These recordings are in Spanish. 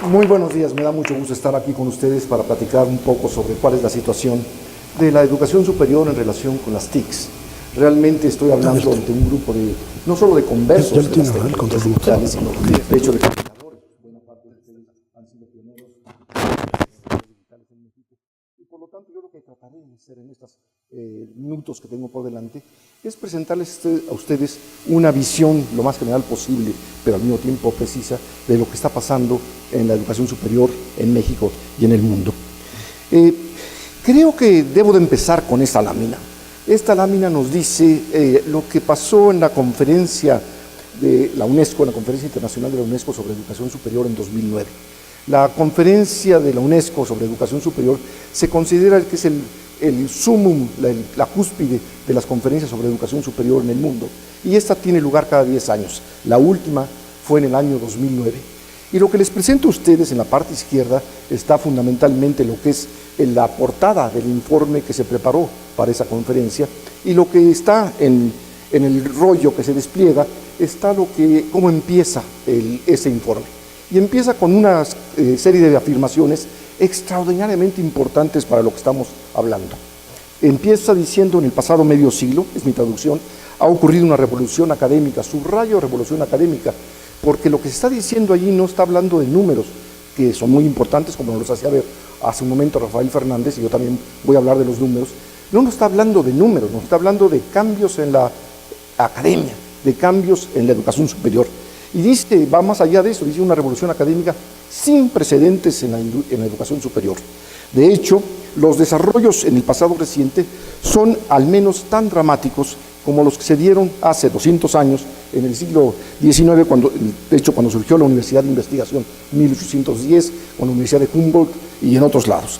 Muy buenos días, me da mucho gusto estar aquí con ustedes para platicar un poco sobre cuál es la situación de la educación superior en relación con las TICs. Realmente estoy hablando ante un grupo de, no solo de conversos de las tecnologías digitales, sino de hecho de comunicadores. Buena parte de ustedes han sido pioneros en las tecnologías digitales en México. Y por lo tanto, yo lo que trataré de hacer en estos minutos que tengo por delante es presentarles a ustedes una visión lo más general posible, pero al mismo tiempo precisa, de lo que está pasando en la educación superior en México y en el mundo. Creo que debo de empezar con esta lámina. Esta lámina nos dice lo que pasó en la conferencia de la UNESCO, en la Conferencia Internacional de la UNESCO sobre Educación Superior en 2009. La conferencia de la UNESCO sobre educación superior se considera que es el sumum, la cúspide de las conferencias sobre educación superior en el mundo. Y esta tiene lugar cada 10 años. La última fue en el año 2009. Y lo que les presento a ustedes en la parte izquierda está fundamentalmente lo que es la portada del informe que se preparó para esa conferencia, y lo que está en el rollo que se despliega está cómo empieza ese informe. Y empieza con una serie de afirmaciones extraordinariamente importantes para lo que estamos hablando. Empieza diciendo: en el pasado medio siglo, es mi traducción, ha ocurrido una revolución académica, subrayo revolución académica, porque lo que se está diciendo allí no está hablando de números, que son muy importantes, como nos los hacía ver hace un momento Rafael Fernández, y yo también voy a hablar de los números. No nos está hablando de números, nos está hablando de cambios en la academia, de cambios en la educación superior. Y dice, va más allá de eso, dice una revolución académica sin precedentes en la educación superior. De hecho, los desarrollos en el pasado reciente son al menos tan dramáticos como los que se dieron hace 200 años, en el siglo XIX, cuando surgió la Universidad de Investigación, 1810, con la Universidad de Humboldt y en otros lados.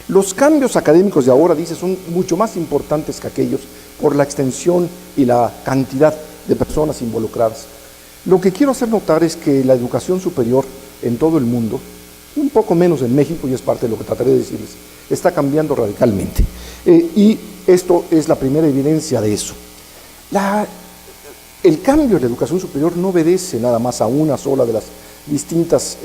Los cambios académicos de ahora, dice, son mucho más importantes que aquellos por la extensión y la cantidad de personas involucradas. Lo que quiero hacer notar es que la educación superior en todo el mundo, un poco menos en México, y es parte de lo que trataré de decirles, está cambiando radicalmente. Y esto es la primera evidencia de eso. El cambio en la educación superior no obedece nada más a una sola de las distintas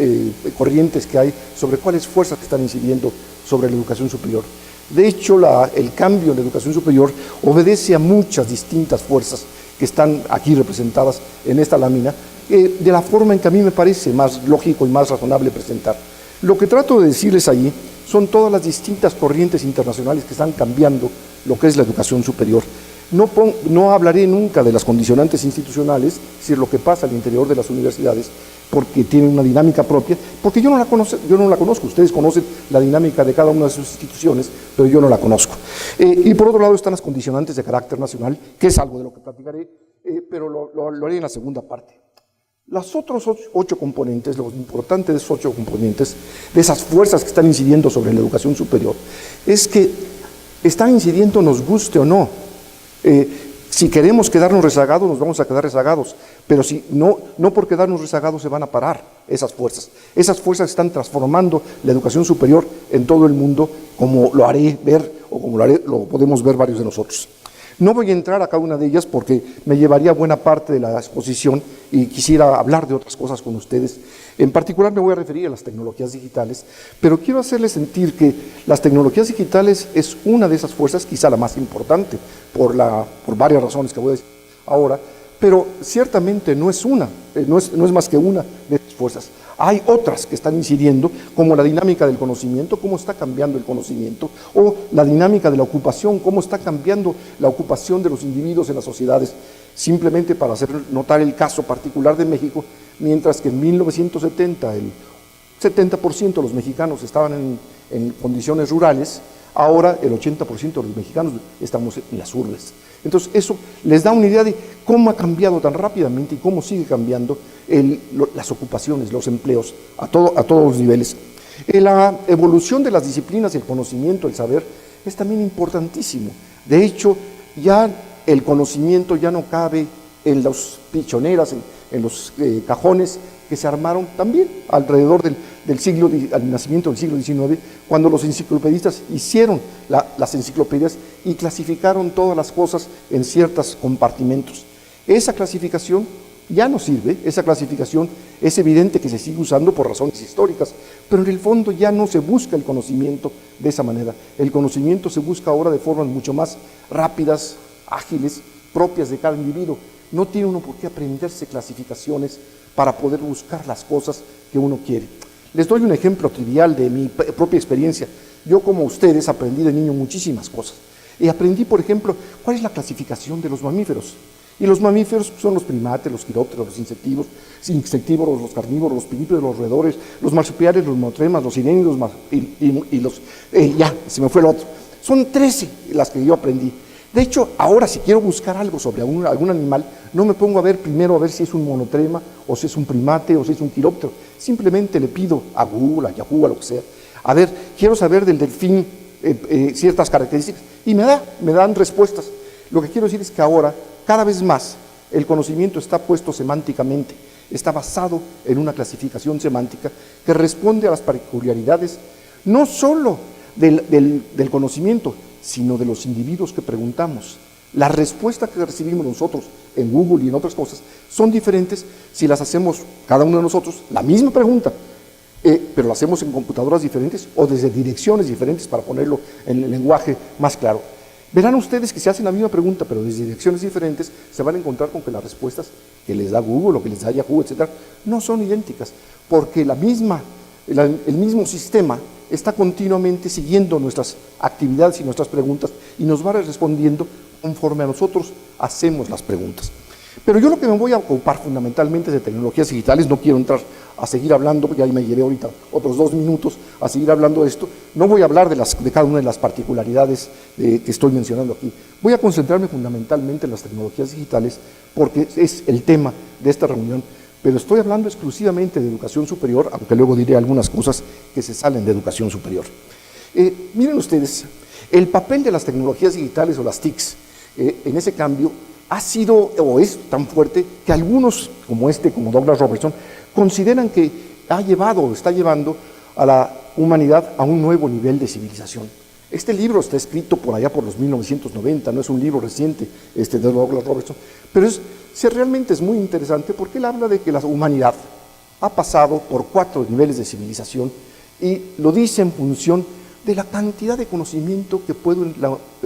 corrientes que hay sobre cuáles fuerzas están incidiendo sobre la educación superior. De hecho, el cambio en la educación superior obedece a muchas distintas fuerzas que están aquí representadas en esta lámina, de la forma en que a mí me parece más lógico y más razonable presentar. Lo que trato de decirles allí son todas las distintas corrientes internacionales que están cambiando lo que es la educación superior. No hablaré nunca de las condicionantes institucionales, es decir, lo que pasa al interior de las universidades, porque tienen una dinámica propia, porque yo no la conozco. Ustedes conocen la dinámica de cada una de sus instituciones, pero yo no la conozco. Y por otro lado están las condicionantes de carácter nacional, que es algo de lo que platicaré, pero lo haré en la segunda parte. Los otros 8 componentes, lo importante de esos 8 componentes, de esas fuerzas que están incidiendo sobre la educación superior, es que están incidiendo nos guste o no. Si queremos quedarnos rezagados, nos vamos a quedar rezagados, pero si no por quedarnos rezagados se van a parar esas fuerzas. Esas fuerzas están transformando la educación superior en todo el mundo, como lo haré ver, o como lo podemos ver varios de nosotros. No voy a entrar a cada una de ellas porque me llevaría buena parte de la exposición y quisiera hablar de otras cosas con ustedes. En particular me voy a referir a las tecnologías digitales, pero quiero hacerles sentir que las tecnologías digitales es una de esas fuerzas, quizá la más importante, por varias razones que voy a decir ahora, pero ciertamente no es más que una de esas fuerzas. Hay otras que están incidiendo, como la dinámica del conocimiento, cómo está cambiando el conocimiento, o la dinámica de la ocupación, cómo está cambiando la ocupación de los individuos en las sociedades. Simplemente para hacer notar el caso particular de México, mientras que en 1970 el 70% de los mexicanos estaban en condiciones rurales, ahora el 80% de los mexicanos estamos en las urbes. Entonces eso les da una idea de cómo ha cambiado tan rápidamente y cómo sigue cambiando las ocupaciones, los empleos a todos los niveles. La evolución de las disciplinas, el conocimiento, el saber, es también importantísimo. De hecho, ya el conocimiento ya no cabe en las pichoneras, en los cajones que se armaron también alrededor al nacimiento del siglo XIX, cuando los enciclopedistas hicieron las enciclopedias y clasificaron todas las cosas en ciertos compartimentos. Esa clasificación ya no sirve, esa clasificación es evidente que se sigue usando por razones históricas, pero en el fondo ya no se busca el conocimiento de esa manera. El conocimiento se busca ahora de formas mucho más rápidas, ágiles, propias de cada individuo. No tiene uno por qué aprenderse clasificaciones para poder buscar las cosas que uno quiere. Les doy un ejemplo trivial de mi propia experiencia. Yo, como ustedes, aprendí de niño muchísimas cosas. Y aprendí, por ejemplo, cuál es la clasificación de los mamíferos. Y los mamíferos son los primates, los quirópteros, los insectívoros, los carnívoros, los pinípedos, los roedores, los marsupiales, los monotremas, los sirénidos y los... ya, se me fue el otro. Son 13 las que yo aprendí. De hecho, ahora si quiero buscar algo sobre algún animal, no me pongo a ver primero a ver si es un monotrema, o si es un primate, o si es un quiróptero. Simplemente le pido a Google, a Yahoo, a lo que sea, a ver, quiero saber del delfín ciertas características, y me dan respuestas. Lo que quiero decir es que ahora, cada vez más, el conocimiento está puesto semánticamente, está basado en una clasificación semántica que responde a las peculiaridades no solo del conocimiento, sino de los individuos que preguntamos. Las respuestas que recibimos nosotros en Google y en otras cosas son diferentes si las hacemos cada uno de nosotros, la misma pregunta, pero la hacemos en computadoras diferentes o desde direcciones diferentes, para ponerlo en el lenguaje más claro. Verán ustedes que si hacen la misma pregunta, pero desde direcciones diferentes, se van a encontrar con que las respuestas que les da Google o que les da Yahoo, etcétera, no son idénticas, porque el mismo sistema está continuamente siguiendo nuestras actividades y nuestras preguntas y nos va respondiendo conforme a nosotros hacemos las preguntas. Pero yo lo que me voy a ocupar fundamentalmente es de tecnologías digitales. No quiero entrar a seguir hablando, porque ya me llevé ahorita otros 2 minutos a seguir hablando de esto. No voy a hablar de cada una de las particularidades que estoy mencionando aquí. Voy a concentrarme fundamentalmente en las tecnologías digitales, porque es el tema de esta reunión, pero estoy hablando exclusivamente de educación superior, aunque luego diré algunas cosas que se salen de educación superior. Miren ustedes, el papel de las tecnologías digitales o las TICs en ese cambio ha sido o es tan fuerte que algunos, como Douglas Robertson, consideran que ha llevado o está llevando a la humanidad a un nuevo nivel de civilización. Este libro está escrito por allá por los 1990, no es un libro reciente de Douglas Robertson, pero realmente es muy interesante porque él habla de que la humanidad ha pasado por 4 niveles de civilización y lo dice en función de la cantidad de conocimiento que puede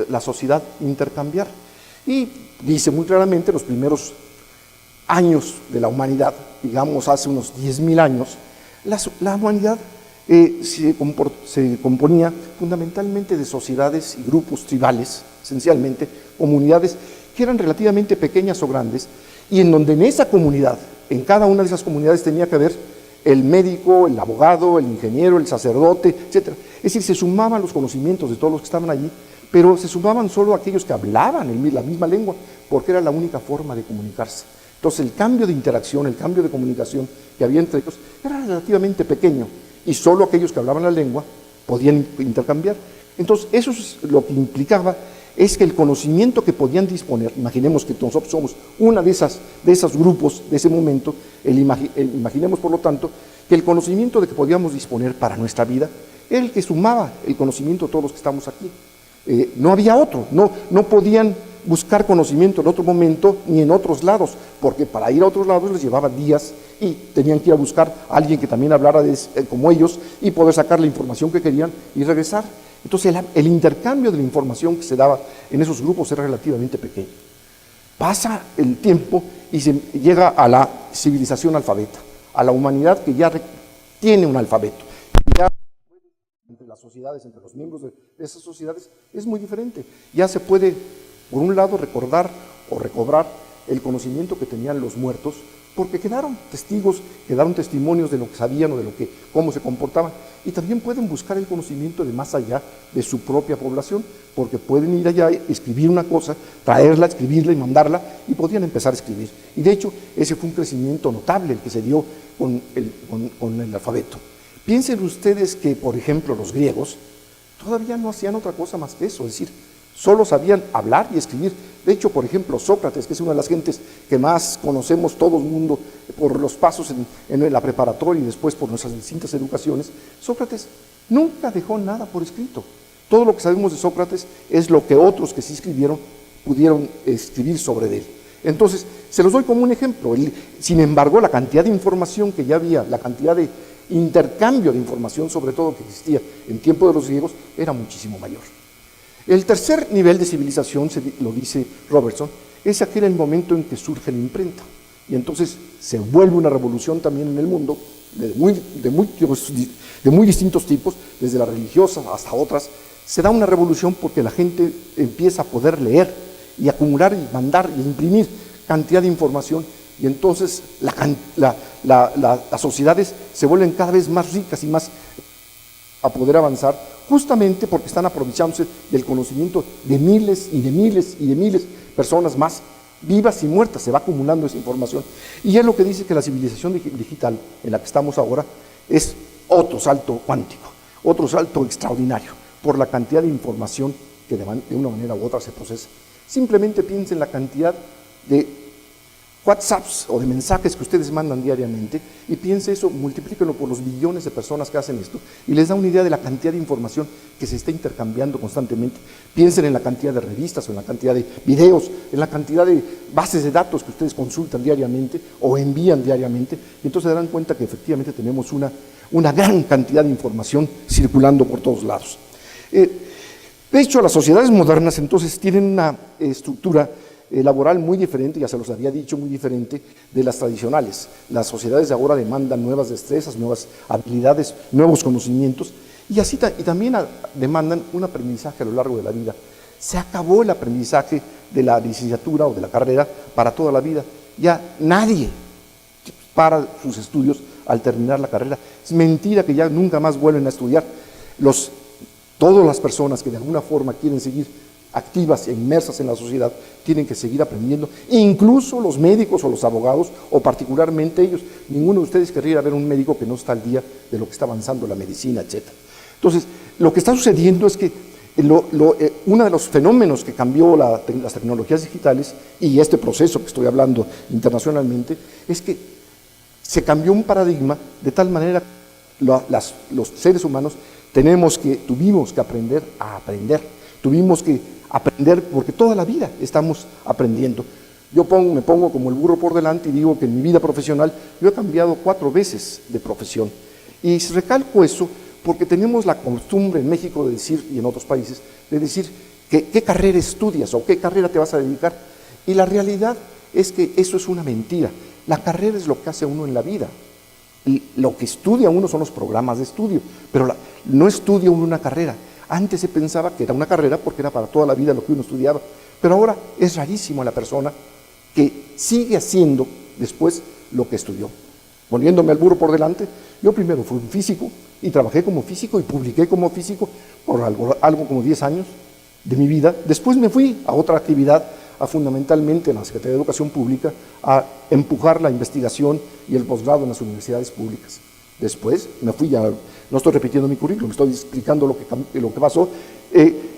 la sociedad intercambiar. Y dice muy claramente, los primeros años de la humanidad, digamos hace unos 10.000 años, la humanidad se componía fundamentalmente de sociedades y grupos tribales, esencialmente, comunidades que eran relativamente pequeñas o grandes, y en donde en esa comunidad, en cada una de esas comunidades tenía que haber el médico, el abogado, el ingeniero, el sacerdote, etc. Es decir, se sumaban los conocimientos de todos los que estaban allí, pero se sumaban solo aquellos que hablaban la misma lengua, porque era la única forma de comunicarse. Entonces el cambio de interacción, el cambio de comunicación que había entre ellos era relativamente pequeño, y solo aquellos que hablaban la lengua podían intercambiar. Entonces eso es lo que implicaba, es que el conocimiento que podían disponer, imaginemos que nosotros somos una de esos grupos de ese momento, imaginemos por lo tanto que el conocimiento de que podíamos disponer para nuestra vida era el que sumaba el conocimiento de todos los que estamos aquí. No había otro, no podían buscar conocimiento en otro momento ni en otros lados, porque para ir a otros lados les llevaba días y tenían que ir a buscar a alguien que también hablara como ellos y poder sacar la información que querían y regresar. Entonces el intercambio de la información que se daba en esos grupos era relativamente pequeño. Pasa el tiempo y se llega a la civilización alfabeta, a la humanidad que ya tiene un alfabeto. Ya entre las sociedades, entre los miembros de esas sociedades, es muy diferente. Ya se puede, por un lado, recordar o recobrar el conocimiento que tenían los muertos, porque quedaron testigos, quedaron testimonios de lo que sabían o de cómo se comportaban, y también pueden buscar el conocimiento de más allá de su propia población, porque pueden ir allá, escribir una cosa, traerla, escribirla y mandarla, y podían empezar a escribir. Y de hecho, ese fue un crecimiento notable el que se dio con el alfabeto. Piensen ustedes que, por ejemplo, los griegos todavía no hacían otra cosa más que eso, es decir, Solo sabían hablar y escribir. De hecho, por ejemplo, Sócrates, que es una de las gentes que más conocemos todo el mundo por los pasos en la preparatoria y después por nuestras distintas educaciones, Sócrates nunca dejó nada por escrito. Todo lo que sabemos de Sócrates es lo que otros que sí escribieron pudieron escribir sobre él. Entonces, se los doy como un ejemplo. Sin embargo, la cantidad de información que ya había, la cantidad de intercambio de información, sobre todo que existía en tiempo de los griegos, era muchísimo mayor. El tercer nivel de civilización, lo dice Robertson, es aquel el momento en que surge la imprenta. Y entonces se vuelve una revolución también en el mundo, de muy distintos tipos, desde la religiosa hasta otras. Se da una revolución porque la gente empieza a poder leer y acumular y mandar y imprimir cantidad de información, y entonces las sociedades se vuelven cada vez más ricas y más a poder avanzar, justamente porque están aprovechándose del conocimiento de miles y de miles y de miles de personas más, vivas y muertas. Se va acumulando esa información, y es lo que dice que la civilización digital en la que estamos ahora es otro salto cuántico, otro salto extraordinario, por la cantidad de información que de una manera u otra se procesa. Simplemente piensen en la cantidad de WhatsApps o de mensajes que ustedes mandan diariamente, y piense eso, multiplíquenlo por los billones de personas que hacen esto, y les da una idea de la cantidad de información que se está intercambiando constantemente. Piensen en la cantidad de revistas, o en la cantidad de videos, en la cantidad de bases de datos que ustedes consultan diariamente o envían diariamente, y entonces se darán cuenta que efectivamente tenemos una gran cantidad de información circulando por todos lados. De hecho, las sociedades modernas entonces tienen una estructura laboral muy diferente, ya se los había dicho, muy diferente de las tradicionales. Las sociedades de ahora demandan nuevas destrezas, nuevas habilidades, nuevos conocimientos, y así también demandan un aprendizaje a lo largo de la vida. Se acabó el aprendizaje de la licenciatura o de la carrera para toda la vida. Ya nadie para sus estudios al terminar la carrera. Es mentira que ya nunca más vuelven a estudiar. Todas las personas que de alguna forma quieren seguir activas e inmersas en la sociedad tienen que seguir aprendiendo, incluso los médicos o los abogados, o particularmente ellos. Ninguno de ustedes querría ver a un médico que no está al día de lo que está avanzando la medicina, etc. Entonces, lo que está sucediendo es que uno de los fenómenos que cambió las tecnologías digitales, y este proceso que estoy hablando internacionalmente, es que se cambió un paradigma de tal manera los seres humanos tuvimos que aprender a aprender. Tuvimos que aprender porque toda la vida estamos aprendiendo. Yo me pongo como el burro por delante y digo que en mi vida profesional yo he cambiado 4 veces de profesión. Y recalco eso porque tenemos la costumbre en México de decir, y en otros países, de decir qué carrera estudias o qué carrera te vas a dedicar. Y la realidad es que eso es una mentira. La carrera es lo que hace uno en la vida. Y lo que estudia uno son los programas de estudio, pero no estudia uno una carrera. Antes se pensaba que era una carrera porque era para toda la vida lo que uno estudiaba, pero ahora es rarísimo la persona que sigue haciendo después lo que estudió. Volviéndome al burro por delante, yo primero fui un físico y trabajé como físico y publiqué como físico por algo como 10 años de mi vida. Después me fui a otra actividad, fundamentalmente en la Secretaría de Educación Pública, a empujar la investigación y el posgrado en las universidades públicas. Después me fui, no estoy repitiendo mi currículum, estoy explicando lo que pasó.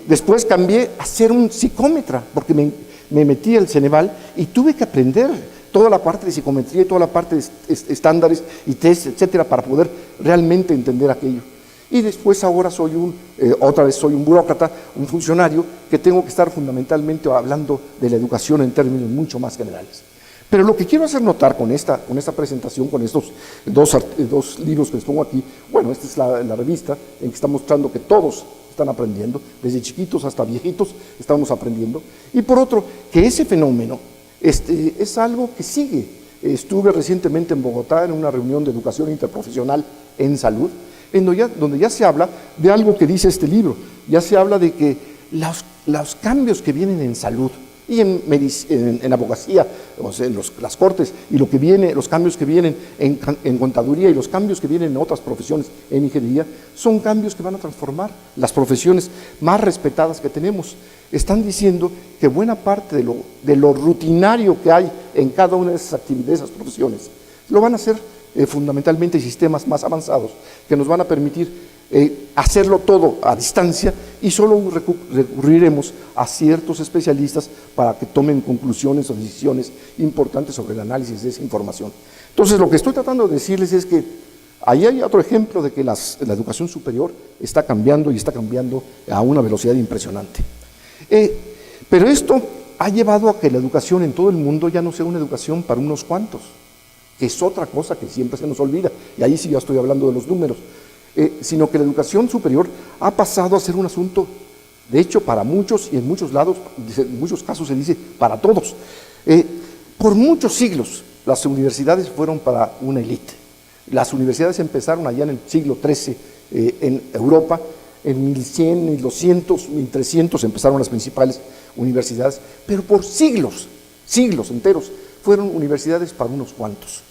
Después cambié a ser un psicómetra, porque me metí al Ceneval y tuve que aprender toda la parte de psicometría y toda la parte de estándares y test, etcétera, para poder realmente entender aquello. Y después ahora otra vez soy un burócrata, un funcionario, que tengo que estar fundamentalmente hablando de la educación en términos mucho más generales. Pero lo que quiero hacer notar con esta presentación, con estos dos libros que les pongo aquí, bueno, esta es la revista en que está mostrando que todos están aprendiendo, desde chiquitos hasta viejitos estamos aprendiendo, y por otro, que ese fenómeno es algo que sigue. Estuve recientemente en Bogotá en una reunión de educación interprofesional en salud, donde ya se habla de algo que dice este libro, ya se habla de que los cambios que vienen en salud y en abogacía, o sea, en las cortes, y los cambios que vienen en contaduría y los cambios que vienen en otras profesiones, en ingeniería, son cambios que van a transformar las profesiones más respetadas que tenemos. Están diciendo que buena parte de lo rutinario que hay en cada una de esas actividades, esas profesiones, lo van a hacer fundamentalmente sistemas más avanzados que nos van a permitir hacerlo todo a distancia y solo recurriremos a ciertos especialistas para que tomen conclusiones o decisiones importantes sobre el análisis de esa información. Entonces, lo que estoy tratando de decirles es que ahí hay otro ejemplo de que la educación superior está cambiando y está cambiando a una velocidad impresionante. Pero esto ha llevado a que la educación en todo el mundo ya no sea una educación para unos cuantos, que es otra cosa que siempre se nos olvida, y ahí sí ya estoy hablando de los números, sino que la educación superior ha pasado a ser un asunto, de hecho, para muchos, y en muchos lados, en muchos casos se dice para todos. Por muchos siglos, las universidades fueron para una élite. Las universidades empezaron allá en el siglo XIII en Europa, en 1100, 1200, 1300 empezaron las principales universidades, pero por siglos enteros, fueron universidades para unos cuantos.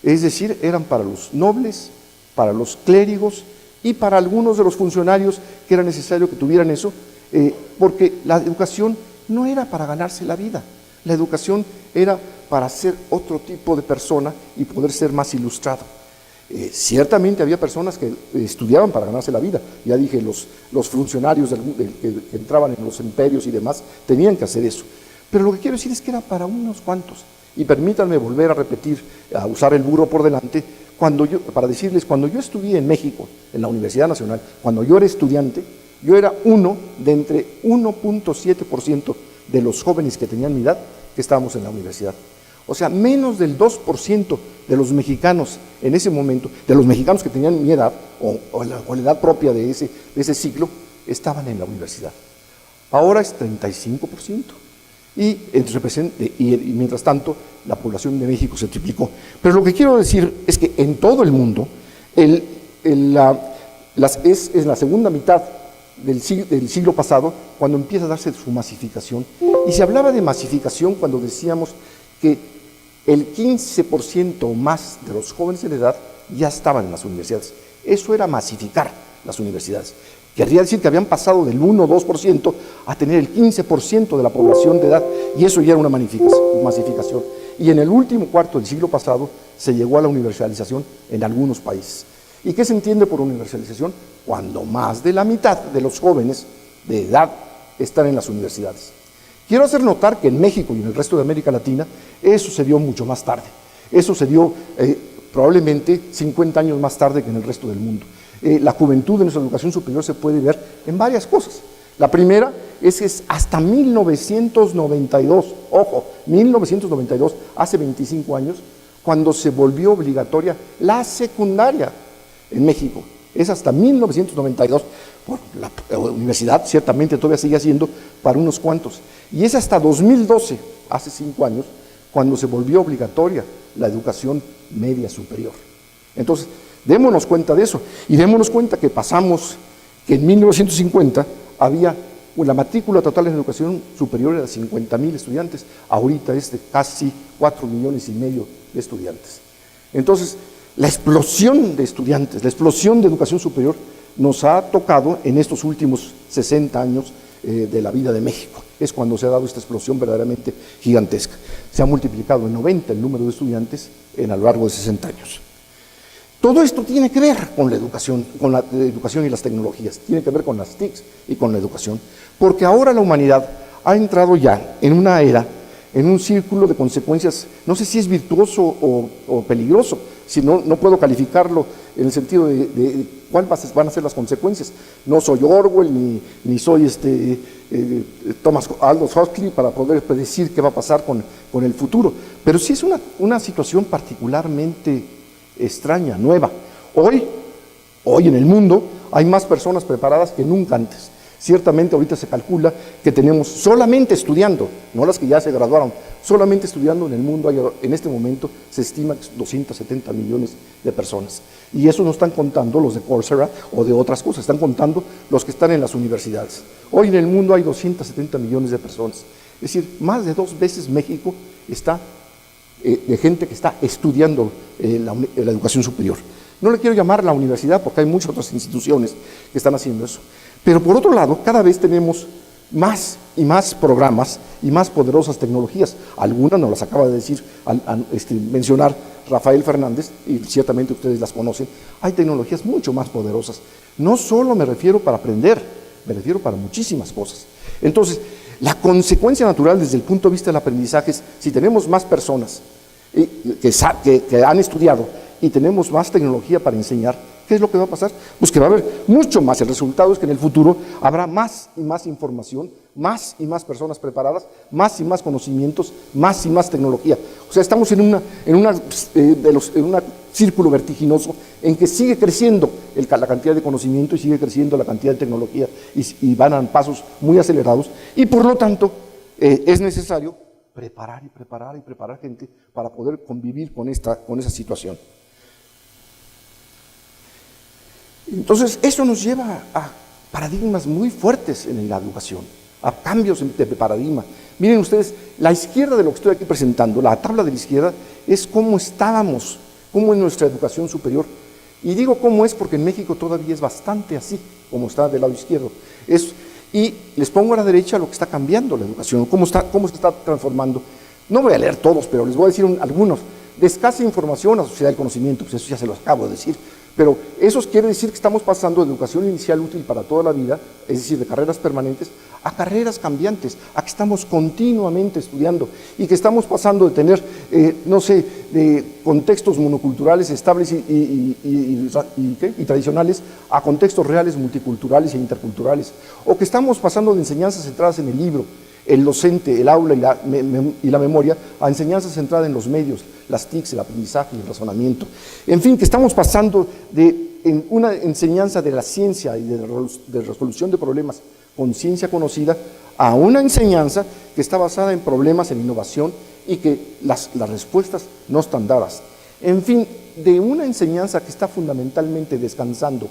Es decir, eran para los nobles, para los clérigos y para algunos de los funcionarios que era necesario que tuvieran eso, porque la educación no era para ganarse la vida, la educación era para ser otro tipo de persona y poder ser más ilustrado. Ciertamente había personas que estudiaban para ganarse la vida, ya dije, los funcionarios que entraban en los imperios y demás tenían que hacer eso, pero lo que quiero decir es que era para unos cuantos. Y permítanme volver a repetir, a usar el burro por delante, para decirles, cuando yo estudié en México, en la Universidad Nacional, cuando yo era estudiante, yo era uno de entre 1.7% de los jóvenes que tenían mi edad que estábamos en la universidad. O sea, menos del 2% de los mexicanos en ese momento, de los mexicanos que tenían mi edad, o la edad propia de ese ciclo, estaban en la universidad. Ahora es 35%. Y mientras tanto, la población de México se triplicó. Pero lo que quiero decir es que en todo el mundo, es en la segunda mitad del siglo pasado, cuando empieza a darse su masificación. Y se hablaba de masificación cuando decíamos que el 15% o más de los jóvenes de edad ya estaban en las universidades. Eso era masificar las universidades. Querría decir que habían pasado del 1 o 2% a tener el 15% de la población de edad, y eso ya era una masificación. Y en el último cuarto del siglo pasado se llegó a la universalización en algunos países. ¿Y qué se entiende por universalización? Cuando más de la mitad de los jóvenes de edad están en las universidades. Quiero hacer notar que en México y en el resto de América Latina eso se dio mucho más tarde. Eso se dio probablemente 50 años más tarde que en el resto del mundo. La juventud de nuestra educación superior se puede ver en varias cosas. La primera es que es hasta 1992, ojo, 1992, hace 25 años, cuando se volvió obligatoria la secundaria en México. Es hasta 1992, por la universidad ciertamente todavía sigue siendo para unos cuantos. Y es hasta 2012, hace 5 años, cuando se volvió obligatoria la educación media superior. Entonces, démonos cuenta de eso, y démonos cuenta que pasamos, que en 1950 había la matrícula total en educación superior era de 50,000 estudiantes, ahorita es de casi 4,5 millones de estudiantes. Entonces, la explosión de estudiantes, la explosión de educación superior nos ha tocado en estos últimos 60 años de la vida de México. Es cuando se ha dado esta explosión verdaderamente gigantesca. Se ha multiplicado en 90 el número de estudiantes a lo largo de 60 años. Todo esto tiene que ver con la educación y las tecnologías, tiene que ver con las TICs y con la educación, porque ahora la humanidad ha entrado ya en una era, en un círculo de consecuencias, no sé si es virtuoso o peligroso, si no puedo calificarlo en el sentido de cuáles van a ser las consecuencias. No soy Orwell ni soy Thomas Aldous Huxley para poder predecir qué va a pasar con el futuro, pero sí es una situación particularmente extraña, nueva. Hoy en el mundo hay más personas preparadas que nunca antes. Ciertamente ahorita se calcula que tenemos solamente estudiando, no las que ya se graduaron, solamente estudiando en el mundo, en este momento se estima 270 millones de personas. Y eso no están contando los de Coursera o de otras cosas, están contando los que están en las universidades. Hoy en el mundo hay 270 millones de personas. Es decir, más de 2 veces México está de gente que está estudiando la educación superior. No le quiero llamar la universidad porque hay muchas otras instituciones que están haciendo eso. Pero por otro lado, cada vez tenemos más y más programas y más poderosas tecnologías. Algunas nos las acaba de decir, mencionar Rafael Fernández, y ciertamente ustedes las conocen, hay tecnologías mucho más poderosas. No solo me refiero para aprender, me refiero para muchísimas cosas. Entonces, la consecuencia natural desde el punto de vista del aprendizaje es, si tenemos más personas que han estudiado y tenemos más tecnología para enseñar, ¿qué es lo que va a pasar? Pues que va a haber mucho más. El resultado es que en el futuro habrá más y más información, más y más personas preparadas, más y más conocimientos, más y más tecnología. O sea, estamos en un círculo vertiginoso en que sigue creciendo la cantidad de conocimiento y sigue creciendo la cantidad de tecnología y van a pasos muy acelerados, y por lo tanto es necesario preparar y preparar y preparar gente para poder convivir con esa situación. Entonces, eso nos lleva a paradigmas muy fuertes en la educación, a cambios de paradigma. Miren ustedes, la izquierda de lo que estoy aquí presentando, la tabla de la izquierda, es cómo estábamos, cómo es nuestra educación superior. Y digo cómo es porque en México todavía es bastante así, como está del lado izquierdo. Y les pongo a la derecha lo que está cambiando la educación, cómo se está transformando. No voy a leer todos, pero les voy a decir algunos. De escasa información a sociedad del conocimiento, pues eso ya se lo acabo de decir. Pero eso quiere decir que estamos pasando de educación inicial útil para toda la vida, es decir, de carreras permanentes, a carreras cambiantes, a que estamos continuamente estudiando y que estamos pasando de tener, de contextos monoculturales estables y tradicionales a contextos reales, multiculturales e interculturales, o que estamos pasando de enseñanzas centradas en el libro, el docente, el aula y la memoria, a enseñanzas centradas en los medios, las TICs, el aprendizaje y el razonamiento. En fin, que estamos pasando de una enseñanza de la ciencia y de resolución de problemas con ciencia conocida a una enseñanza que está basada en problemas, en innovación, y que las respuestas no están dadas. En fin, de una enseñanza que está fundamentalmente descansando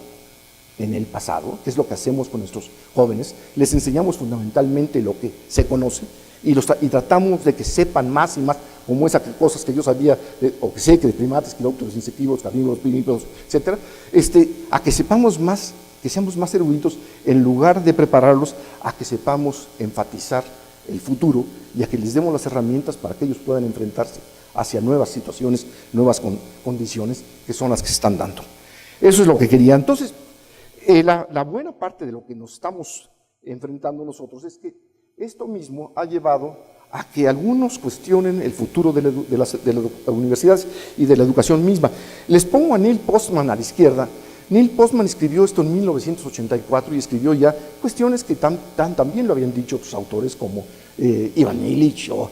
en el pasado, que es lo que hacemos con nuestros jóvenes, les enseñamos fundamentalmente lo que se conoce y tratamos de que sepan más y más, como esas cosas que yo sabía, o que sé que de primates, quirópteros, insectívoros, carnívoros, pinívoros, etcétera, a que sepamos más, que seamos más eruditos, en lugar de prepararlos a que sepamos enfatizar el futuro y a que les demos las herramientas para que ellos puedan enfrentarse hacia nuevas situaciones, nuevas condiciones que son las que se están dando. Eso es lo que quería. Entonces, la buena parte de lo que nos estamos enfrentando nosotros es que esto mismo ha llevado a que algunos cuestionen el futuro de las universidades y de la educación misma. Les pongo a Neil Postman a la izquierda. Neil Postman escribió esto en 1984 y escribió ya cuestiones que también lo habían dicho otros autores como Ivan Illich o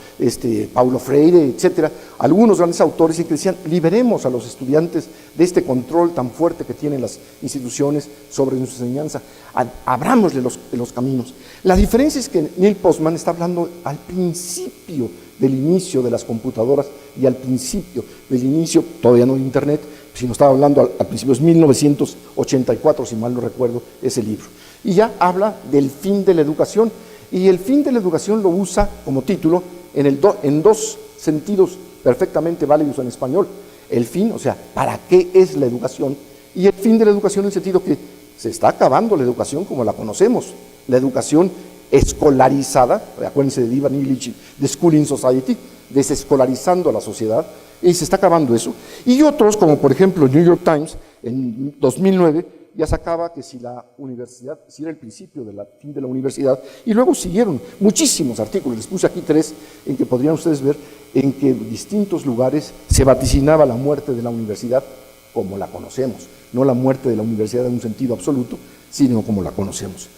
Paulo Freire, etcétera, algunos grandes autores, y que decían: liberemos a los estudiantes de este control tan fuerte que tienen las instituciones sobre nuestra enseñanza, abrámosle los caminos. La diferencia es que Neil Postman está hablando al principio del inicio de las computadoras y al principio del inicio, todavía no de Internet, sino estaba hablando al principio, es 1984, si mal no recuerdo, ese libro. Y ya habla del fin de la educación, y el fin de la educación lo usa como título en dos sentidos perfectamente válidos en español. El fin, o sea, ¿para qué es la educación? Y el fin de la educación en el sentido que se está acabando la educación como la conocemos, la educación escolarizada, acuérdense de Ivan Illich, de Schooling Society, desescolarizando a la sociedad, y se está acabando eso. Y otros, como por ejemplo el New York Times, en 2009, ya sacaba que si la universidad, si era el principio del fin de la universidad, y luego siguieron muchísimos artículos, les puse aquí 3, en que podrían ustedes ver en que en distintos lugares se vaticinaba la muerte de la universidad como la conocemos, no la muerte de la universidad en un sentido absoluto, sino como la conocemos.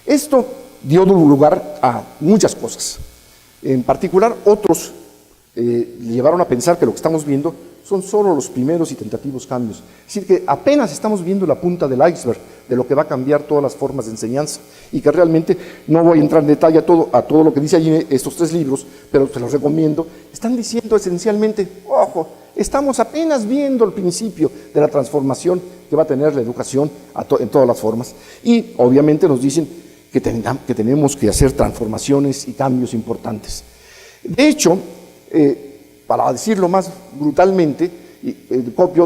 Esto dio lugar a muchas cosas. En particular, otros llevaron a pensar que lo que estamos viendo son solo los primeros y tentativos cambios. Es decir, que apenas estamos viendo la punta del iceberg de lo que va a cambiar todas las formas de enseñanza, y que realmente no voy a entrar en detalle a todo lo que dice allí estos 3 libros, pero se los recomiendo. Están diciendo esencialmente: ojo, estamos apenas viendo el principio de la transformación que va a tener la educación en todas las formas, y obviamente nos dicen que tenemos que hacer transformaciones y cambios importantes. De hecho, para decirlo más brutalmente, copio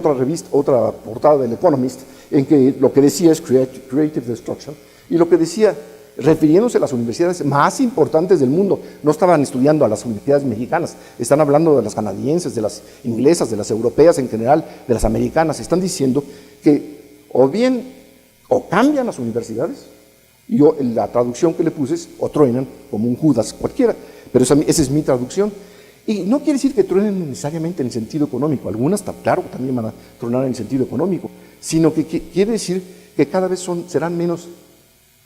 otra portada del Economist, en que lo que decía es Creative Destruction, y lo que decía refiriéndose a las universidades más importantes del mundo. No estaban estudiando a las universidades mexicanas, están hablando de las canadienses, de las inglesas, de las europeas en general, de las americanas. Están diciendo que o bien o cambian las universidades, yo la traducción que le puse es o truenan como un Judas cualquiera, pero esa es mi traducción. Y no quiere decir que truenen necesariamente en el sentido económico, algunas claro también van a tronar en el sentido económico, sino que quiere decir que cada vez serán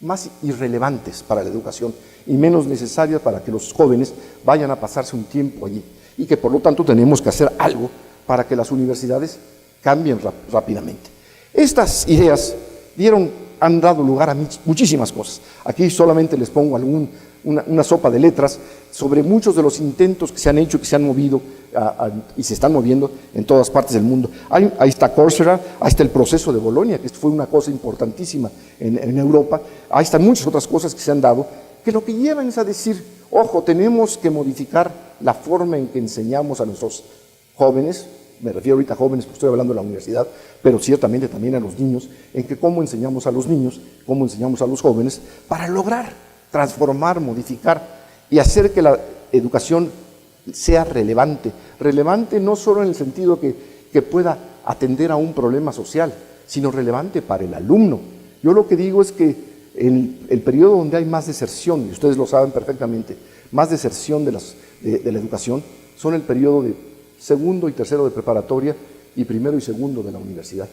más irrelevantes para la educación y menos necesarias para que los jóvenes vayan a pasarse un tiempo allí, y que por lo tanto tenemos que hacer algo para que las universidades cambien rápidamente. Estas ideas han dado lugar a muchísimas cosas. Aquí solamente les pongo una sopa de letras sobre muchos de los intentos que se han hecho, que se han movido y se están moviendo en todas partes del mundo. Ahí está Coursera, ahí está el proceso de Bolonia, que fue una cosa importantísima en Europa. Ahí están muchas otras cosas que se han dado, que lo que llevan es a decir, ojo, tenemos que modificar la forma en que enseñamos a nuestros jóvenes. Me refiero ahorita a jóvenes, porque estoy hablando de la universidad, pero ciertamente también a los niños, en que cómo enseñamos a los niños, cómo enseñamos a los jóvenes, para lograr transformar, modificar y hacer que la educación sea relevante. Relevante no solo en el sentido que pueda atender a un problema social, sino relevante para el alumno. Yo lo que digo es que en el periodo donde hay más deserción, y ustedes lo saben perfectamente, más deserción de la educación, son el periodo de segundo y tercero de preparatoria y primero y segundo de la universidad.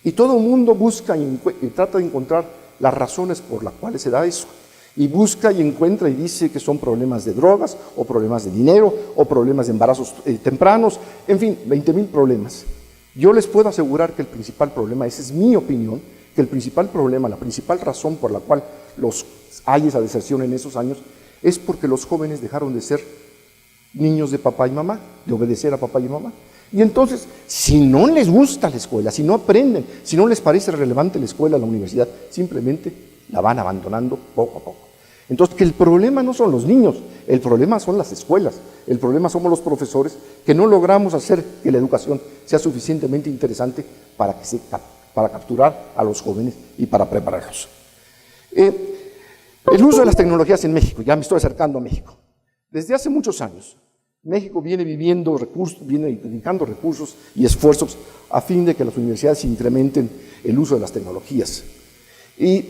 Y todo el mundo busca y trata de encontrar las razones por las cuales se da eso. Y busca y encuentra y dice que son problemas de drogas, o problemas de dinero, o problemas de embarazos tempranos, en fin, 20,000 problemas. Yo les puedo asegurar que el principal problema, esa es mi opinión, que el principal problema, la principal razón por la cual hay esa deserción en esos años, es porque los jóvenes dejaron de ser niños de papá y mamá, de obedecer a papá y mamá. Y entonces, si no les gusta la escuela, si no aprenden, si no les parece relevante la escuela, la universidad, simplemente la van abandonando poco a poco. Entonces, que el problema no son los niños, el problema son las escuelas, el problema somos los profesores, que no logramos hacer que la educación sea suficientemente interesante para capturar a los jóvenes y para prepararlos. El uso de las tecnologías en México, ya me estoy acercando a México. Desde hace muchos años, México viene dedicando recursos y esfuerzos a fin de que las universidades incrementen el uso de las tecnologías. Y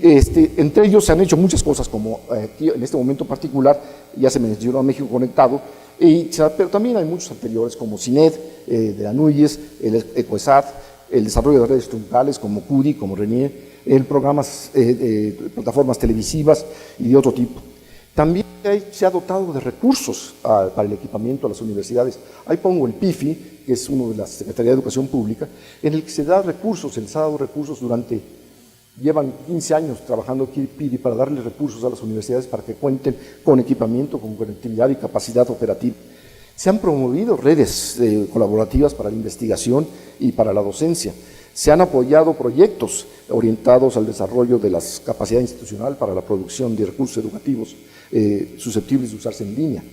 entre ellos se han hecho muchas cosas, como aquí en este momento particular, ya se mencionó a México Conectado, pero también hay muchos anteriores, como CINED, de ANUYES, el ECOESAT, el desarrollo de redes troncales como CUDI, como RENIE, programas, plataformas televisivas y de otro tipo. También se ha dotado de recursos para el equipamiento a las universidades. Ahí pongo el PIFI, que es uno de la Secretaría de Educación Pública, en el que se da recursos, se les ha dado recursos llevan 15 años trabajando aquí PIFI para darle recursos a las universidades para que cuenten con equipamiento, con conectividad y capacidad operativa. Se han promovido redes colaborativas para la investigación y para la docencia. Se han apoyado proyectos orientados al desarrollo de la capacidad institucional para la producción de recursos educativos susceptibles de usarse en línea.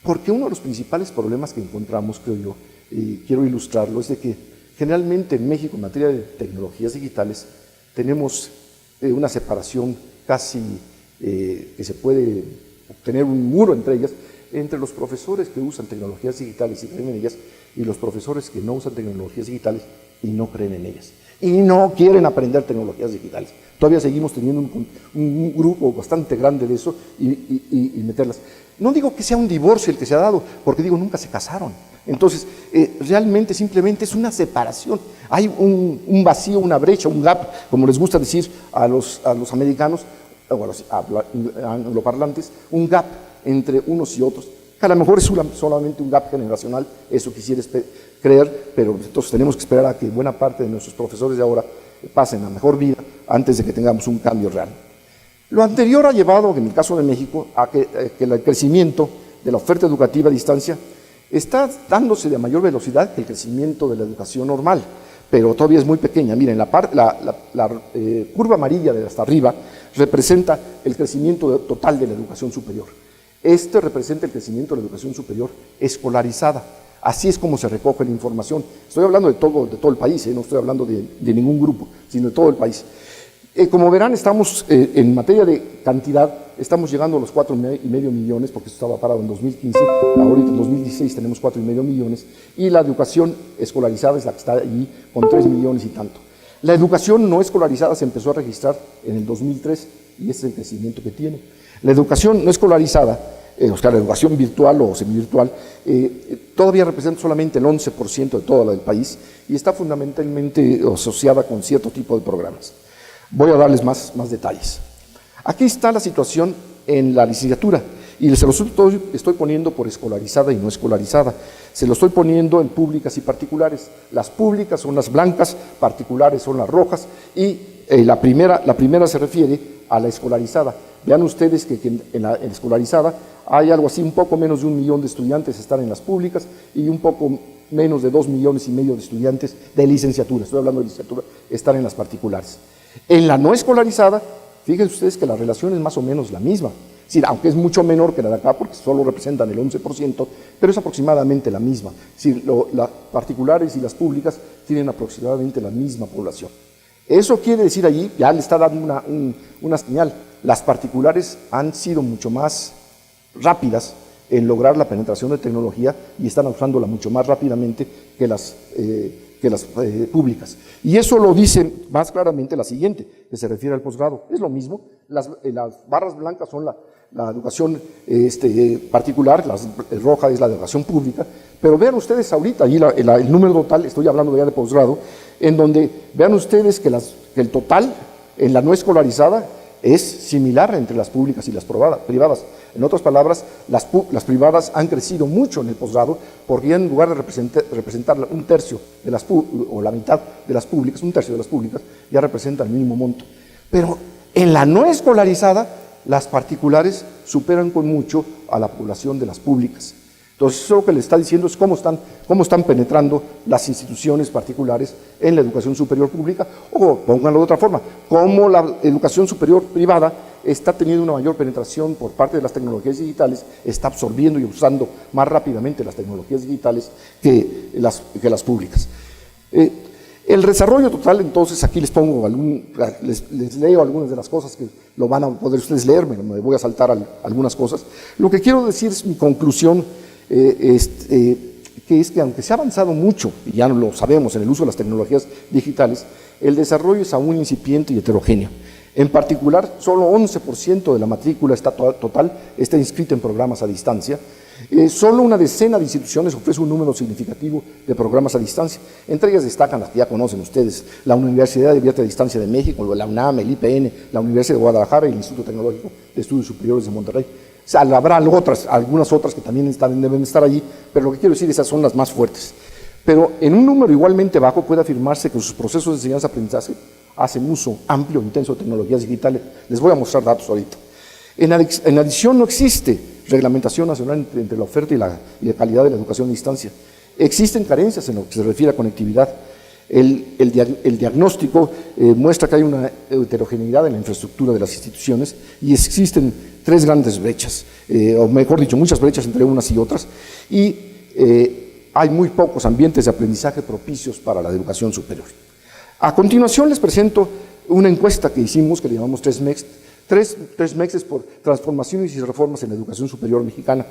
Porque uno de los principales problemas que encontramos, creo yo, y quiero ilustrarlo, es de que generalmente en México, en materia de tecnologías digitales, tenemos una separación casi que se puede obtener un muro entre ellas, entre los profesores que usan tecnologías digitales y creen en ellas, y los profesores que no usan tecnologías digitales y no creen en ellas, y no quieren aprender tecnologías digitales. Todavía seguimos teniendo un grupo bastante grande de eso y meterlas. No digo que sea un divorcio el que se ha dado, porque digo, nunca se casaron. Entonces, realmente simplemente es una separación. Hay un vacío, una brecha, un gap, como les gusta decir a los americanos, o a los angloparlantes, un gap entre unos y otros, que a lo mejor es solamente un gap generacional, eso quisiera creer, pero entonces tenemos que esperar a que buena parte de nuestros profesores de ahora pasen a mejor vida antes de que tengamos un cambio real. Lo anterior ha llevado, en el caso de México, a que el crecimiento de la oferta educativa a distancia está dándose de mayor velocidad que el crecimiento de la educación normal, pero todavía es muy pequeña. Miren, la curva amarilla de hasta arriba representa el crecimiento total de la educación superior. Este representa el crecimiento de la educación superior escolarizada. Así es como se recoge la información. Estoy hablando de todo el país, no estoy hablando de ningún grupo, sino de todo el país. Como verán, estamos en materia de cantidad, estamos llegando a los 4,5 millones, porque esto estaba parado en 2015, ahorita en 2016 tenemos 4,5 millones, y la educación escolarizada es la que está allí con 3 millones y tanto. La educación no escolarizada se empezó a registrar en el 2003 y ese es el crecimiento que tiene. La educación no escolarizada, o sea, la educación virtual o semivirtual, todavía representa solamente el 11% de todo el país y está fundamentalmente asociada con cierto tipo de programas. Voy a darles más detalles. Aquí está la situación en la licenciatura y se los estoy poniendo por escolarizada y no escolarizada. Se lo estoy poniendo en públicas y particulares. Las públicas son las blancas, particulares son las rojas y la primera se refiere a la escolarizada. Vean ustedes que en la escolarizada hay algo así, un poco menos de 1 millón de estudiantes están en las públicas y un poco menos de 2,5 millones de estudiantes de licenciatura, estoy hablando de licenciatura, están en las particulares. En la no escolarizada, fíjense ustedes que la relación es más o menos la misma, es decir, aunque es mucho menor que la de acá porque solo representan el 11%, pero es aproximadamente la misma, es decir, las particulares y las públicas tienen aproximadamente la misma población. Eso quiere decir allí, ya le está dando una señal, las particulares han sido mucho más rápidas en lograr la penetración de tecnología y están usándola mucho más rápidamente que las públicas. Y eso lo dice más claramente la siguiente, que se refiere al posgrado. Es lo mismo, las barras blancas son la educación particular, la roja es la educación pública, pero vean ustedes ahorita, ahí el número total, estoy hablando ya de posgrado, en donde vean ustedes que el total en la no escolarizada es similar entre las públicas y las privadas. En otras palabras, las privadas han crecido mucho en el posgrado porque ya en lugar de representar un tercio de o la mitad de las públicas, un tercio de las públicas, ya representan el mismo monto. Pero en la no escolarizada, las particulares superan con mucho a la población de las públicas. Entonces, eso lo que le está diciendo es cómo están penetrando las instituciones particulares en la educación superior pública, o pónganlo de otra forma, cómo la educación superior privada está teniendo una mayor penetración por parte de las tecnologías digitales, está absorbiendo y usando más rápidamente las tecnologías digitales que las públicas. El desarrollo total, entonces, aquí les pongo les leo algunas de las cosas que lo van a poder ustedes leer, me voy a saltar algunas cosas. Lo que quiero decir es mi conclusión, que es que aunque se ha avanzado mucho, y ya lo sabemos en el uso de las tecnologías digitales, el desarrollo es aún incipiente y heterogéneo. En particular, solo 11% de la matrícula total está inscrita en programas a distancia. Solo una decena de instituciones ofrece un número significativo de programas a distancia. Entre ellas destacan las que ya conocen ustedes, la Universidad de Abierta a Distancia de México, la UNAM, el IPN, la Universidad de Guadalajara y el Instituto Tecnológico de Estudios Superiores de Monterrey. O sea, habrá algunas otras que también deben estar allí, pero lo que quiero decir, esas son las más fuertes. Pero en un número igualmente bajo puede afirmarse que sus procesos de enseñanza-aprendizaje hacen uso amplio e intenso de tecnologías digitales. Les voy a mostrar datos ahorita. En adición, no existe reglamentación nacional entre la oferta y la calidad de la educación a distancia. Existen carencias en lo que se refiere a conectividad. El diagnóstico muestra que hay una heterogeneidad en la infraestructura de las instituciones y existen 3 grandes brechas, o mejor dicho, muchas brechas entre unas y otras, y hay muy pocos ambientes de aprendizaje propicios para la educación superior. A continuación les presento una encuesta que hicimos, que le llamamos 3MEX, 3 MEXes por transformaciones y reformas en la educación superior mexicana.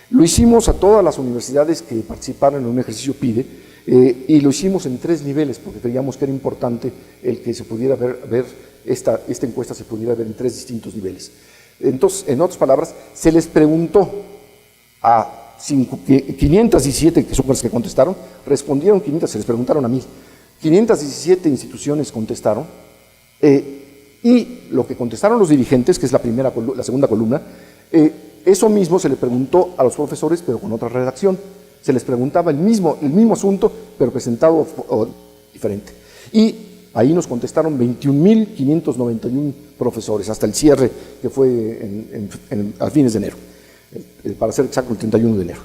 Lo hicimos a todas las universidades que participaron en un ejercicio PIDE, y lo hicimos en 3 niveles, porque creíamos que era importante el que se pudiera ver esta encuesta se pudiera ver en 3 distintos niveles. Entonces, en otras palabras, se les preguntó a 517, que son las que contestaron, respondieron 500, se les preguntaron a 1000. 517 instituciones contestaron, y lo que contestaron los dirigentes, que es la segunda columna, eso mismo se le preguntó a los profesores, pero con otra redacción. Se les preguntaba el mismo asunto, pero presentado diferente. Y ahí nos contestaron 21.591 profesores, hasta el cierre que fue a fines de enero, para ser exacto, el 31 de enero.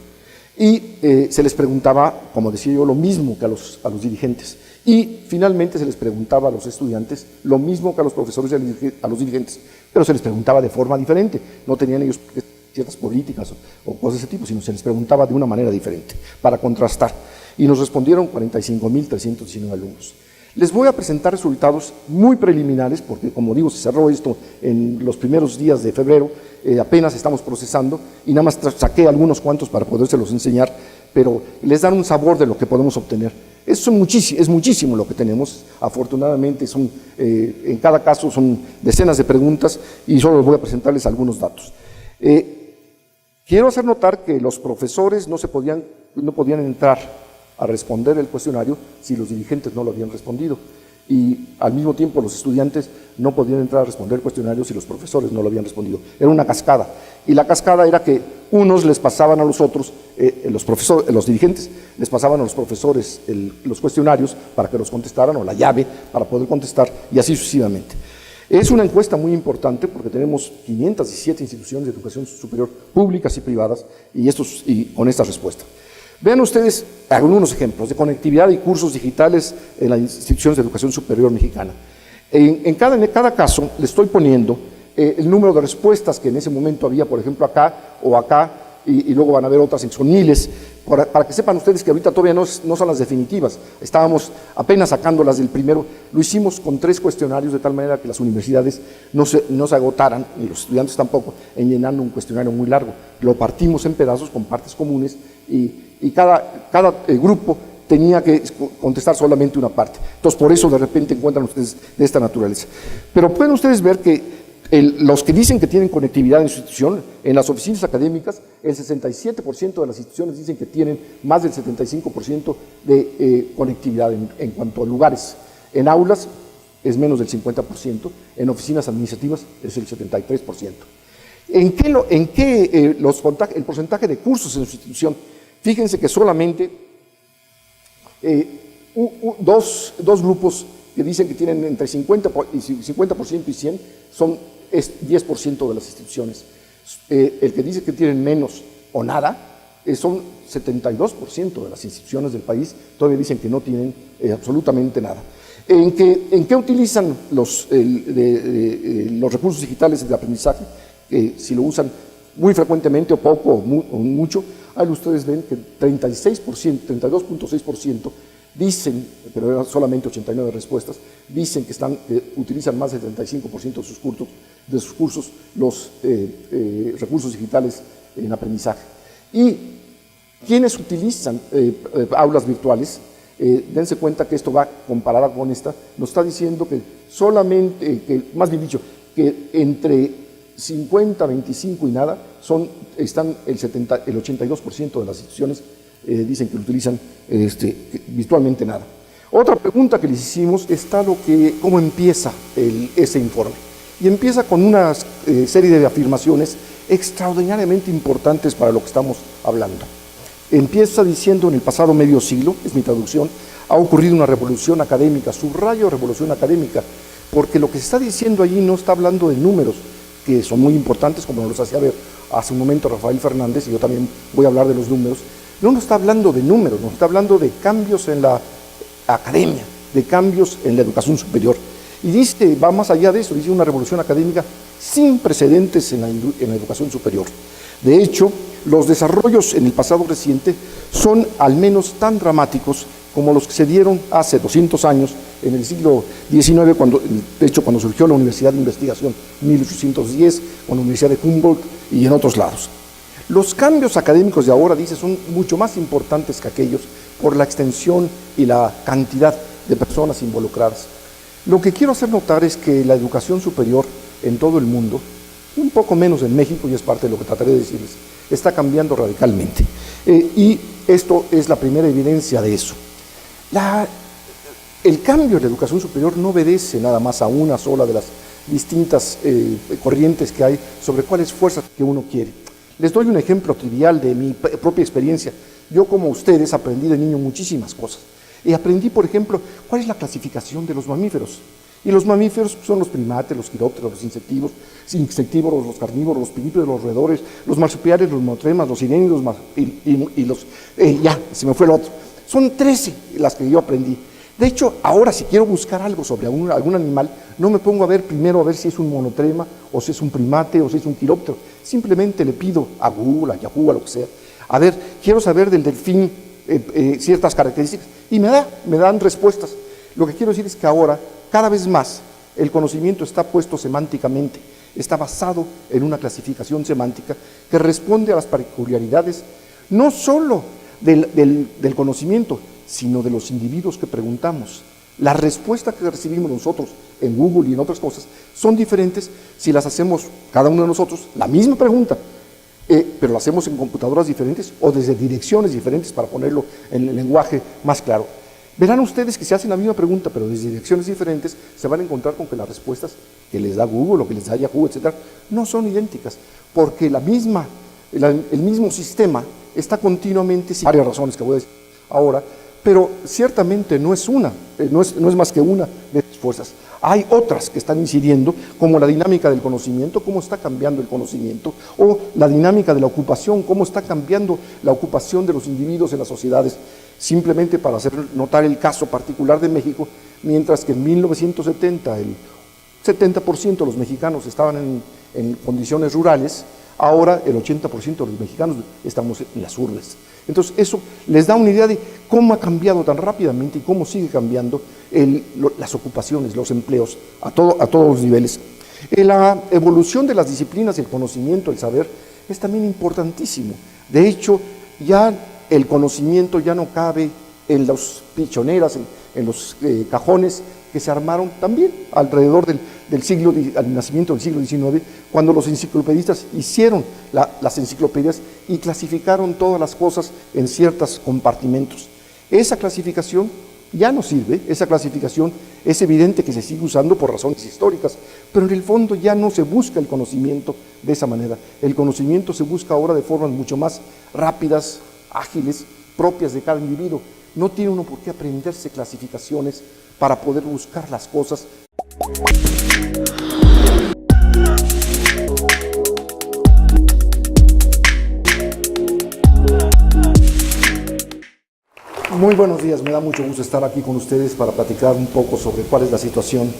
Y se les preguntaba, como decía yo, lo mismo que a los dirigentes. Y finalmente se les preguntaba a los estudiantes lo mismo que a los profesores y a los dirigentes, pero se les preguntaba de forma diferente. No tenían ellos ciertas políticas o cosas de ese tipo, sino se les preguntaba de una manera diferente, para contrastar. Y nos respondieron 45.319 alumnos. Les voy a presentar resultados muy preliminares, porque como digo, se cerró esto en los primeros días de febrero, apenas estamos procesando, y nada más saqué algunos cuantos para podérselos enseñar, pero les dan un sabor de lo que podemos obtener. Es muchísimo lo que tenemos, afortunadamente en cada caso son decenas de preguntas, y solo voy a presentarles algunos datos. Quiero hacer notar que los profesores no podían entrar a responder el cuestionario si los dirigentes no lo habían respondido, y al mismo tiempo los estudiantes no podían entrar a responder el cuestionario si los profesores no lo habían respondido. Era una cascada, y la cascada era que unos les pasaban a los otros, los dirigentes les pasaban a los profesores los cuestionarios para que los contestaran, o la llave para poder contestar, y así sucesivamente. Es una encuesta muy importante porque tenemos 517 instituciones de educación superior públicas y privadas, y con esta respuesta. Vean ustedes algunos ejemplos de conectividad y cursos digitales en las instituciones de educación superior mexicana. En cada caso le estoy poniendo el número de respuestas que en ese momento había, por ejemplo, acá o acá, y luego van a ver otras, son miles, para que sepan ustedes que ahorita todavía no son las definitivas. Estábamos apenas sacándolas del primero. Lo hicimos con 3 cuestionarios, de tal manera que las universidades no se agotaran, y los estudiantes tampoco, en llenando un cuestionario muy largo. Lo partimos en pedazos con partes comunes, y cada grupo tenía que contestar solamente una parte. Entonces, por eso de repente encuentran ustedes de esta naturaleza. Pero pueden ustedes ver que los que dicen que tienen conectividad en su institución, en las oficinas académicas, el 67% de las instituciones dicen que tienen más del 75% de conectividad en cuanto a lugares. En aulas es menos del 50%, en oficinas administrativas es el 73%. ¿En qué el porcentaje de cursos en su institución? Fíjense que solamente dos grupos que dicen que tienen entre 50% y 100 es 10% de las instituciones. El que dice que tienen menos o nada son 72% de las instituciones del país, todavía dicen que no tienen absolutamente nada. ¿En qué utilizan los recursos digitales de aprendizaje? Si lo usan muy frecuentemente o poco o mucho, ahí ustedes ven que 32.6% dicen, pero eran solamente 89 respuestas, dicen que utilizan más del 35% de sus cursos los recursos digitales en aprendizaje. Y quienes utilizan aulas virtuales, dense cuenta que esto va comparada con esta, nos está diciendo que más bien dicho, que entre 50, 25 y nada, están el 82% de las instituciones dicen que lo utilizan virtualmente nada. Otra pregunta que les hicimos está cómo empieza ese informe. Y empieza con una serie de afirmaciones extraordinariamente importantes para lo que estamos hablando. Empieza diciendo: en el pasado medio siglo, es mi traducción, ha ocurrido una revolución académica, subrayo revolución académica, porque lo que se está diciendo allí no está hablando de números, que son muy importantes, como nos los hacía ver hace un momento Rafael Fernández, y yo también voy a hablar de los números. No nos está hablando de números, nos está hablando de cambios en la academia, de cambios en la educación superior. Y dice, va más allá de eso, dice una revolución académica sin precedentes en la educación superior. De hecho, los desarrollos en el pasado reciente son al menos tan dramáticos como los que se dieron hace 200 años, en el siglo XIX, cuando surgió la Universidad de Investigación, 1810, con la Universidad de Humboldt y en otros lados. Los cambios académicos de ahora, dice, son mucho más importantes que aquellos por la extensión y la cantidad de personas involucradas. Lo que quiero hacer notar es que la educación superior en todo el mundo, un poco menos en México, y es parte de lo que trataré de decirles, está cambiando radicalmente. Y esto es la primera evidencia de eso. El cambio en la educación superior no obedece nada más a una sola de las distintas corrientes que hay sobre cuáles fuerzas que uno quiere. Les doy un ejemplo trivial de mi propia experiencia. Yo, como ustedes, aprendí de niño muchísimas cosas. Y aprendí, por ejemplo, cuál es la clasificación de los mamíferos. Y los mamíferos son los primates, los quirópteros, los insectívoros, los carnívoros, los pinípedos, los roedores, los marsupiales, los monotremas, los sirénidos y los... ya, se me fue el otro. Son 13 las que yo aprendí. De hecho, ahora si quiero buscar algo sobre algún animal, no me pongo a ver primero a ver si es un monotrema, o si es un primate, o si es un quiróptero. Simplemente le pido a Google, a Yahoo, a lo que sea, a ver, quiero saber del delfín ciertas características, y me dan respuestas. Lo que quiero decir es que ahora, cada vez más, el conocimiento está puesto semánticamente, está basado en una clasificación semántica que responde a las peculiaridades no solo del conocimiento, sino de los individuos que preguntamos. Las respuestas que recibimos nosotros en Google y en otras cosas son diferentes si las hacemos cada uno de nosotros, la misma pregunta, pero la hacemos en computadoras diferentes o desde direcciones diferentes para ponerlo en el lenguaje más claro. Verán ustedes que si hacen la misma pregunta, pero desde direcciones diferentes, se van a encontrar con que las respuestas que les da Google o que les da Yahoo, etcétera, no son idénticas, porque el mismo sistema está continuamente, sin varias razones que voy a decir ahora, pero ciertamente no es más que una de estas fuerzas. Hay otras que están incidiendo, como la dinámica del conocimiento, cómo está cambiando el conocimiento, o la dinámica de la ocupación, cómo está cambiando la ocupación de los individuos en las sociedades. Simplemente para hacer notar el caso particular de México, mientras que en 1970 el 70% de los mexicanos estaban en condiciones rurales, ahora el 80% de los mexicanos estamos en las urbes. Entonces eso les da una idea de cómo ha cambiado tan rápidamente y cómo sigue cambiando las ocupaciones, los empleos a todos los niveles. La evolución de las disciplinas, el conocimiento, el saber, es también importantísimo. De hecho, ya el conocimiento ya no cabe en las pichoneras, en los cajones que se armaron también alrededor al nacimiento del siglo XIX, cuando los enciclopedistas hicieron las enciclopedias y clasificaron todas las cosas en ciertos compartimentos. Esa clasificación ya no sirve, esa clasificación es evidente que se sigue usando por razones históricas, pero en el fondo ya no se busca el conocimiento de esa manera. El conocimiento se busca ahora de formas mucho más rápidas, ágiles, propias de cada individuo. No tiene uno por qué aprenderse clasificaciones para poder buscar las cosas. Muy buenos días, me da mucho gusto estar aquí con ustedes para platicar un poco sobre cuál es la situación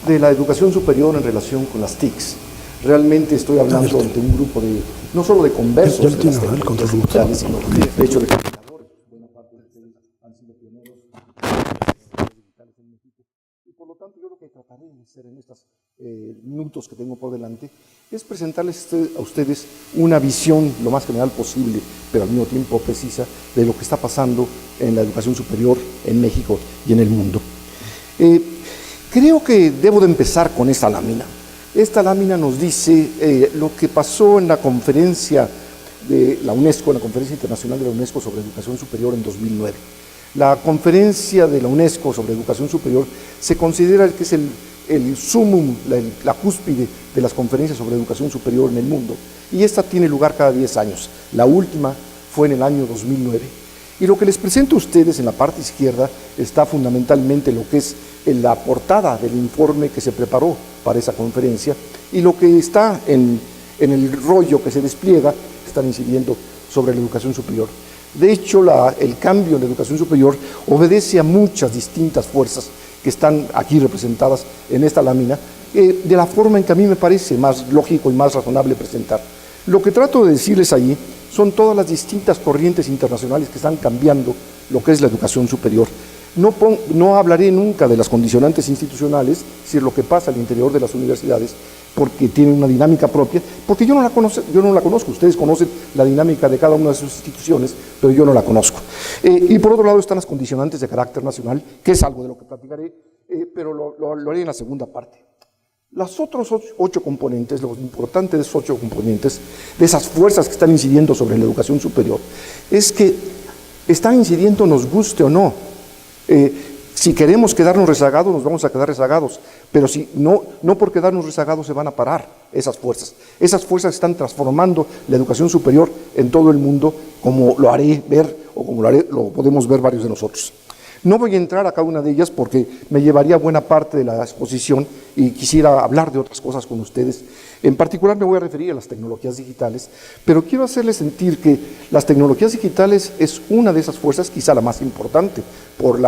de la educación superior en relación con las TICs. Realmente estoy hablando ante un grupo no solo de conversos de las tecnologías digitales, sino de hecho de comunicadores. Buena parte de ustedes han sido pioneros en las tecnologías digitales en México. Y por lo tanto yo lo que trataré de hacer en estos minutos que tengo por delante es presentarles a ustedes una visión lo más general posible, pero al mismo tiempo precisa, de lo que está pasando en la educación superior en México y en el mundo. Creo que debo de empezar con esta lámina. Esta lámina nos dice lo que pasó en la conferencia de la UNESCO, en la Conferencia Internacional de la UNESCO sobre Educación Superior en 2009. La conferencia de la UNESCO sobre Educación Superior se considera que es el sumum, la cúspide de las conferencias sobre educación superior en el mundo. Y esta tiene lugar cada 10 años. La última fue en el año 2009. Y lo que les presento a ustedes en la parte izquierda está fundamentalmente lo que es la portada del informe que se preparó para esa conferencia, y lo que está en el rollo que se despliega están incidiendo sobre la educación superior. De hecho, el cambio en la educación superior obedece a muchas distintas fuerzas que están aquí representadas en esta lámina, de la forma en que a mí me parece más lógico y más razonable presentar. Lo que trato de decirles ahí son todas las distintas corrientes internacionales que están cambiando lo que es la educación superior. No hablaré nunca de las condicionantes institucionales, es decir, lo que pasa al interior de las universidades, porque tienen una dinámica propia, porque yo no la conozco. Ustedes conocen la dinámica de cada una de sus instituciones, pero yo no la conozco. Y por otro lado están las condicionantes de carácter nacional, que es algo de lo que platicaré, pero lo haré en la segunda parte. Los otros 8 componentes, lo importante de esos 8 componentes, de esas fuerzas que están incidiendo sobre la educación superior, es que están incidiendo nos guste o no. Si queremos quedarnos rezagados, nos vamos a quedar rezagados, pero si no por quedarnos rezagados se van a parar esas fuerzas. Esas fuerzas están transformando la educación superior en todo el mundo, como lo haré ver, o como lo podemos ver varios de nosotros. No voy a entrar a cada una de ellas porque me llevaría buena parte de la exposición y quisiera hablar de otras cosas con ustedes. En particular me voy a referir a las tecnologías digitales, pero quiero hacerles sentir que las tecnologías digitales es una de esas fuerzas, quizá la más importante, por